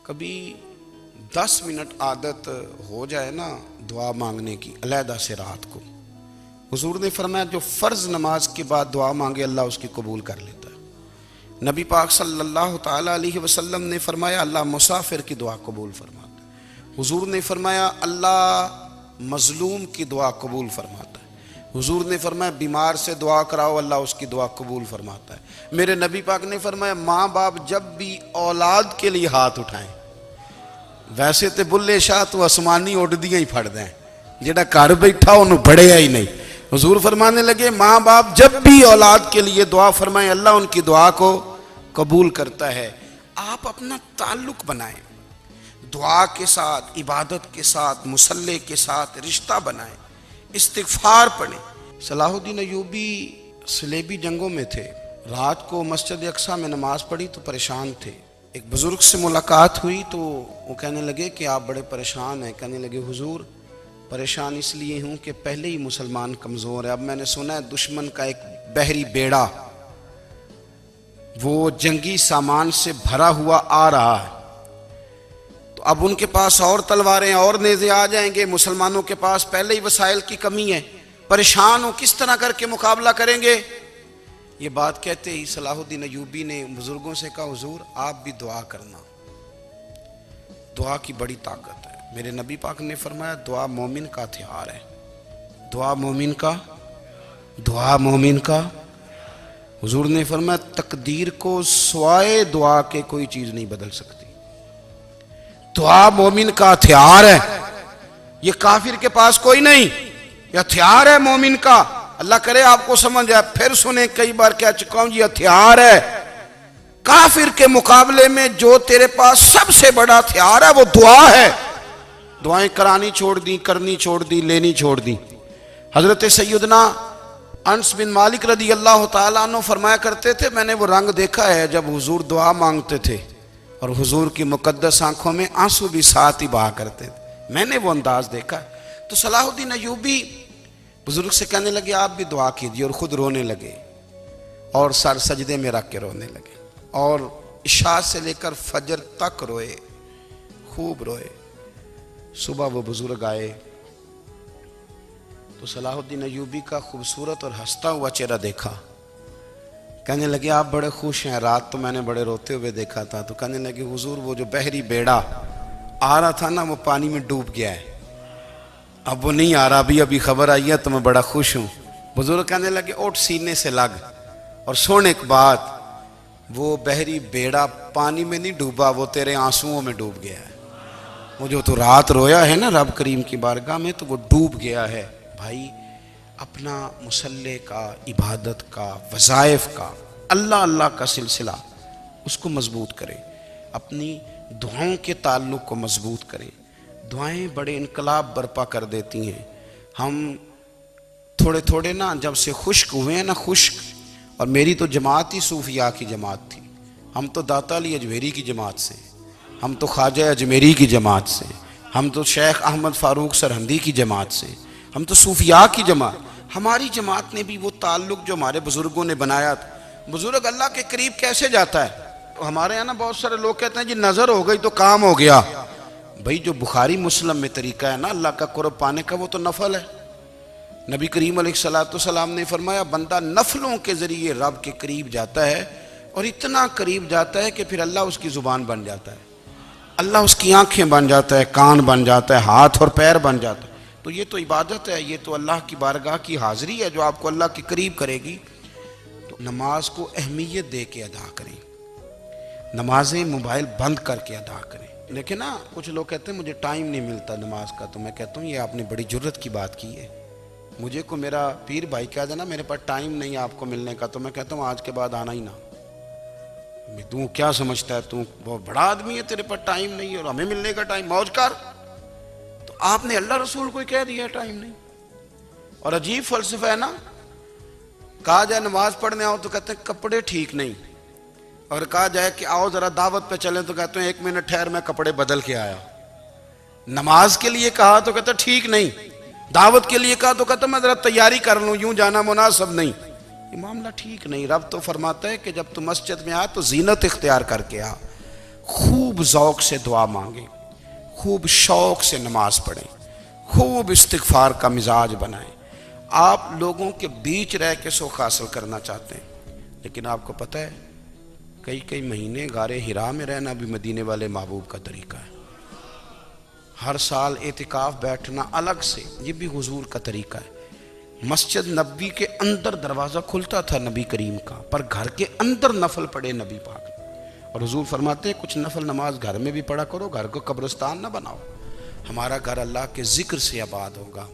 कभी 10 मिनट आदत हो जाए ना दुआ मांगने की अलहदा से रात को, हुजूर ने फरमाया जो फ़र्ज़ नमाज के बाद दुआ मांगे अल्लाह उसकी कबूल कर लेता है। नबी पाक सल्लल्लाहु ताला अलैहि वसल्लम ने फरमाया अल्लाह मुसाफिर की दुआ कबूल फरमाता है। हुजूर ने फरमाया अल्लाह मजलूम की दुआ कबूल फरमाता है। हुजूर ने फरमाया बीमार से दुआ कराओ अल्लाह उसकी दुआ कबूल फरमाता है। मेरे नबी पाक ने फरमाया माँ बाप जब भी औलाद के लिए हाथ उठाएं, वैसे तो बुल्ले शाह तू आसमानी उड़दियां ही फड़ दें, जेड़ा घर बैठा उन्होंने बढ़िया ही नहीं। हुजूर फरमाने लगे माँ बाप जब भी औलाद के लिए दुआ फरमाएं अल्लाह उनकी दुआ को कबूल करता है। आप अपना ताल्लुक बनाएं दुआ के साथ, इबादत के साथ, मुसल्ले के साथ रिश्ता बनाएं, इस्तिगफार पढ़ें। सलाहुद्दीन अय्यूबी सलेबी जंगों में थे, रात को मस्जिद अक्सा में नमाज पढ़ी तो परेशान थे। एक बुजुर्ग से मुलाकात हुई तो वो कहने लगे कि आप बड़े परेशान हैं। कहने लगे हुजूर परेशान इसलिए हूँ कि पहले ही मुसलमान कमज़ोर है, अब मैंने सुना है दुश्मन का एक बहरी बेड़ा वो जंगी सामान से भरा हुआ आ रहा है, तो अब उनके पास और तलवारें और नेज़े आ जाएंगे, मुसलमानों के पास पहले ही वसाइल की कमी है, परेशान हो किस तरह करके मुकाबला करेंगे। ये बात कहते ही सलाहुद्दीन अय्यूबी ने बुजुर्गों से कहा हुजूर आप भी दुआ करना, दुआ की बड़ी ताकत है। मेरे नबी पाक ने फरमाया दुआ मोमिन का हथियार है, दुआ मोमिन का। हुजूर ने फरमाया तकदीर को स्वाए दुआ के कोई चीज नहीं बदल सकती, दुआ मोमिन का हथियार है। ये काफिर के पास कोई नहीं, ये हथियार है मोमिन का। अल्लाह करे आपको समझ आए, फिर सुने कई बार कह चुका हूं, ये हथियार है। काफिर के मुकाबले में जो तेरे पास सबसे बड़ा हथियार है वो दुआ है। दुआएं करानी छोड़ दी, करनी छोड़ दी, लेनी छोड़ दी। हजरत सैयदना अनस बिन मालिक रदी अल्लाह तआला अन्हु फरमाया करते थे मैंने वो रंग देखा है जब हुजूर दुआ मांगते थे और हुजूर की मुकद्दस आंखों में आंसू भी साथ ही बहा करते थे, मैंने वो अंदाज देखा। तो सलाहुद्दीन अय्यूबी बुजुर्ग से कहने लगे आप भी दुआ कीजिए, और खुद रोने लगे और सर सजदे में रख के रोने लगे और इशा से लेकर फजर तक रोए, खूब रोए। सुबह वो बुजुर्ग आए तो सलाहुद्दीन अय्यूबी का खूबसूरत और हंसता हुआ चेहरा देखा। कहने लगे आप बड़े खुश हैं, रात तो मैंने बड़े रोते हुए देखा था। तो कहने लगे हुजूर वो जो बहरी बेड़ा आ रहा था ना वो पानी में डूब गया है, अब वो नहीं आ रहा, अभी खबर आई है तो मैं बड़ा खुश हूँ। बुजुर्ग कहने लगे उठ सीने से लग और सुन एक बात, वो बहरी बेड़ा पानी में नहीं डूबा, वो तेरे आंसुओं में डूब गया है। वो जो तो रात रोया है ना रब करीम की बारगाह में तो वो डूब गया है। भाई अपना मुसल्ले का, इबादत का, वज़ाइफ का, अल्लाह अल्लाह का सिलसिला उसको मजबूत करें, अपनी दुआओं के ताल्लुक़ को मजबूत करें। दुआएं बड़े इनकलाब बर्पा कर देती हैं। हम थोड़े थोड़े ना जब से खुश्क हुए हैं ना, खुश्क, और मेरी तो जमात ही सूफिया की जमात थी, हम तो दाता अली अजमेरी की जमात से, हम तो ख्वाजा अजमेरी की जमात से, हम तो शेख अहमद फ़ारूक सरहंदी की जमात से, हम तो सूफिया की जमात। हमारी जमात ने भी वो ताल्लुक़ जो हमारे बुज़ुर्गों ने बनाया था। बुज़ुर्ग अल्लाह के करीब कैसे जाता है? तो हमारे यहाँ ना बहुत सारे लोग कहते हैं जी नज़र हो गई तो काम हो गया। भाई जो बुखारी मुस्लिम में तरीका है ना अल्लाह का कुर्ब पाने का वो तो नफल है। नबी करीम अलैहिस्सलाम ने फरमाया बंदा नफलों के ज़रिए रब के करीब जाता है और इतना करीब जाता है कि फिर अल्लाह उसकी ज़ुबान बन जाता है, अल्लाह उसकी आंखें बन जाता है, कान बन जाता है, हाथ और पैर बन जाता है। तो ये तो इबादत है, ये तो अल्लाह की बारगाह की हाज़िरी है जो आपको अल्लाह के करीब करेगी। तो नमाज को अहमियत दे के अदा करें, नमाजें मोबाइल बंद करके अदा करें। लेकिन ना कुछ लोग कहते हैं मुझे टाइम नहीं मिलता नमाज का, तो मैं कहता हूँ ये आपने बड़ी जुर्रत की बात की है। मुझे को मेरा पीर भाई कह देना मेरे पास टाइम नहीं आपको मिलने का, तो मैं कहता हूँ आज के बाद आना ही ना। तू क्या समझता है, तू बहुत बड़ा आदमी है, तेरे पास टाइम नहीं है और हमें मिलने का टाइम, मौज कर। तो आपने अल्लाह रसूल को कह दिया टाइम नहीं। और अजीब फलसफा है ना, कहा जाए नमाज पढ़ने आओ तो कहते हैं कपड़े ठीक नहीं, और कहा जाए कि आओ जरा दावत पे चले तो कहते हैं 1 मिनट ठहर मैं कपड़े बदल के आया। नमाज के लिए कहा तो कहते ठीक नहीं, दावत के लिए कहा तो कहते मैं जरा तैयारी कर लूं, यूं जाना मुनासिब नहीं। ये मामला ठीक नहीं। रब तो फरमाता है कि जब तू मस्जिद में आ तो जीनत इख्तियार करके आ, खूब ज़ौक़ से दुआ मांगें, खूब शौक़ से नमाज पढ़ें, खूब इस्तिग़फ़ार का मिजाज बनाएं। आप लोगों के बीच रह के सुख हासिल करना चाहते हैं, लेकिन आपको पता है कई कई महीने गारे हिरा में रहना भी मदीने वाले महबूब का तरीका है। हर साल एतिकाफ बैठना अलग से, ये भी हुजूर का तरीका है। मस्जिद नबी के अंदर दरवाज़ा खुलता था नबी करीम का, पर घर के अंदर नफल पढ़े नबी पाक। और हुजूर फरमाते हैं कुछ नफल नमाज घर में भी पढ़ा करो, घर को कब्रिस्तान ना बनाओ। हमारा घर अल्लाह के जिक्र से आबाद होगा।